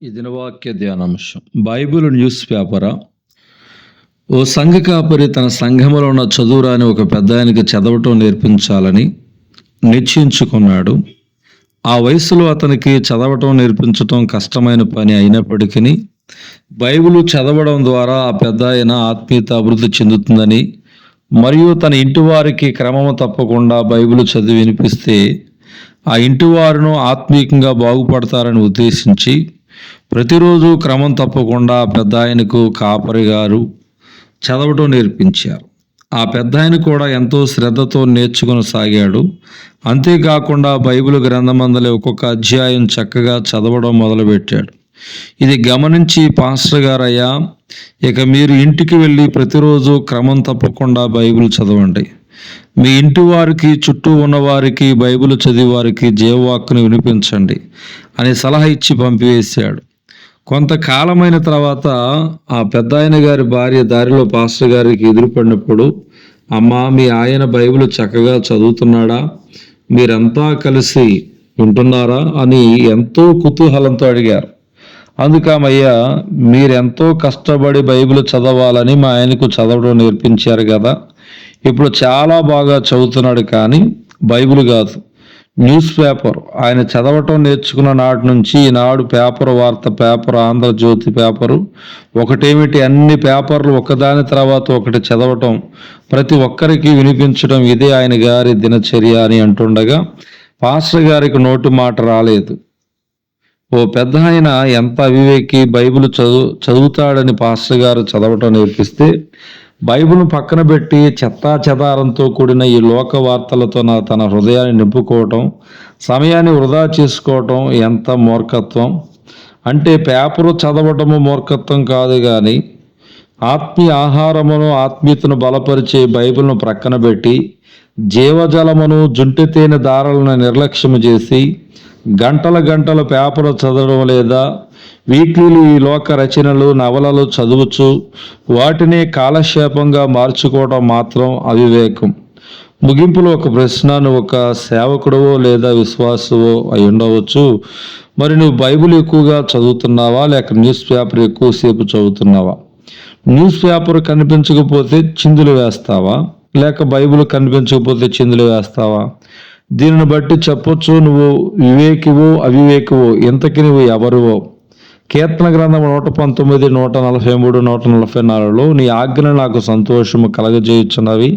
ఈ దినవాక్య ధ్యానాంశం Bible news పేపరా. ఓ సంఘ కాపరి తన సంఘములో ఉన్న చదువురాని ఒక పెద్ద ఆయనకి చదవటం నేర్పించాలని నిశ్చయించుకున్నాడు. ఆ వయసులో అతనికి చదవటం నేర్పించటం కష్టమైన పని అయినప్పటికీ బైబిల్ చదవడం ద్వారా ఆ పెద్ద ఆయన ఆత్మీయత అభివృద్ధి చెందుతుందని మరియు తన ఇంటి వారికి క్రమము తప్పకుండా బైబిల్ చదివి వినిపిస్తే ఆ ఇంటి వారును ఆత్మీయంగా బాగుపడతారని ఉద్దేశించి ప్రతిరోజు క్రమం తప్పకుండా ఆ పెద్ద ఆయనకు కాపరి గారు చదవటం నేర్పించారు. ఆ పెద్ద ఆయన కూడా ఎంతో శ్రద్ధతో నేర్చుకుని సాగాడు. అంతేకాకుండా బైబిల్ గ్రంథమందలి ఒక్కొక్క అధ్యాయం చక్కగా చదవడం మొదలుపెట్టాడు. ఇది గమనించి పాస్టర్ గారయ్యా, ఇక మీరు ఇంటికి వెళ్ళి ప్రతిరోజు క్రమం తప్పకుండా బైబిల్ చదవండి. మీ ఇంటి వారికి చుట్టూ ఉన్నవారికి బైబిల్ చదివి వారికి జీవవాక్కును వినిపించండి అని సలహా ఇచ్చి పంపివేశాడు. కొంతకాలమైన తర్వాత ఆ పెద్ద ఆయన గారి భార్య దారిలో పాస్టర్ గారికి ఎదురుపడినప్పుడు, అమ్మా, మీ ఆయన బైబిల్ చక్కగా చదువుతున్నాడా, మీరంతా కలిసి వింటున్నారా అని ఎంతో కుతూహలంతో అడిగారు. అందుకమయ్యా, మీరెంతో కష్టపడి బైబిల్ చదవాలని మా ఆయనకు చదవడం నేర్పించారు కదా, ఇప్పుడు చాలా బాగా చదువుతున్నాడు. కానీ బైబిల్ కాదు, న్యూస్ పేపర్ ఆయన చదవటం నేర్చుకున్న నాటి నుంచి ఈనాడు పేపర్, వార్త పేపర్, ఆంధ్రజ్యోతి పేపరు, ఒకటేమిటి అన్ని పేపర్లు ఒకదాని తర్వాత ఒకటి చదవటం, ప్రతి ఒక్కరికి వినిపించడం, ఇదే ఆయన గారి దినచర్య అని అంటుండగా పాస్టర్ గారికి నోటి మాట రాలేదు. ఓ పెద్ద ఆయన ఎంత అవివేకి, బైబిల్ చదువుతాడని పాస్టర్ గారు చదవటం నేర్పిస్తే బైబిల్ను పక్కన పెట్టి చెత్తా చెదారంతో కూడిన ఈ లోక వార్తలతో తన హృదయాన్ని నింపుకోవటం, సమయాన్ని వృధా చేసుకోవటం ఎంత మూర్ఖత్వం. అంటే పేపరు చదవటము మూర్ఖత్వం కాదు, కానీ ఆత్మీయ ఆహారమును, ఆత్మీయతను బలపరిచే బైబిల్ను ప్రక్కన పెట్టి జీవజలమును, జుంటి తేనె దారాలను నిర్లక్ష్యం చేసి గంటల గంటల పేపర్ చదవడం లేదా వీక్లీలు ఈ లోక రచనలు, నవలలు చదువుచు వాటిని కాలక్షేపంగా మార్చుకోవడం మాత్రం అవివేకం. ముగింపులో ఒక ప్రశ్న: నువ్వు ఒక సేవకుడవో లేదా విశ్వాసవో అయి ఉండవచ్చు. మరి నువ్వు బైబిల్ ఎక్కువగా చదువుతున్నావా లేక న్యూస్ పేపర్ ఎక్కువసేపు చదువుతున్నావా? న్యూస్ పేపర్ కనిపించకపోతే చిందులు వేస్తావా లేక బైబిల్ కనిపించకపోతే చిందులు వేస్తావా? దీనిని బట్టి చెప్పొచ్చు నువ్వు వివేకివో అవివేకివో, ఇంతకి నువ్వు ఎవరువో. కీర్తన గ్రంథం 119, 143, 144లో నీ ఆజ్ఞలు నాకు సంతోషము కలగజేయుచున్నవి,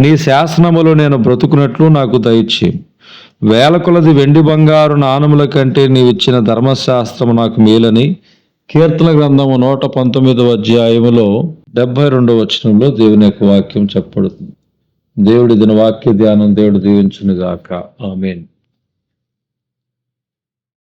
నీ శాసనములు నేను బ్రతుకున్నట్లు నాకు దయచేయు. వేల కొలది వెండి బంగారు నాణముల కంటే నీవిచ్చిన ధర్మశాస్త్రము నాకు మేలని కీర్తన గ్రంథము 119వ అధ్యాయములో 72వ వచనంలో దేవుని యొక్క వాక్యం చెప్పబడుతుంది. దేవుడి దిన వాక్య ధ్యానం దేవుడు దీవించును గాక. ఆమేన్.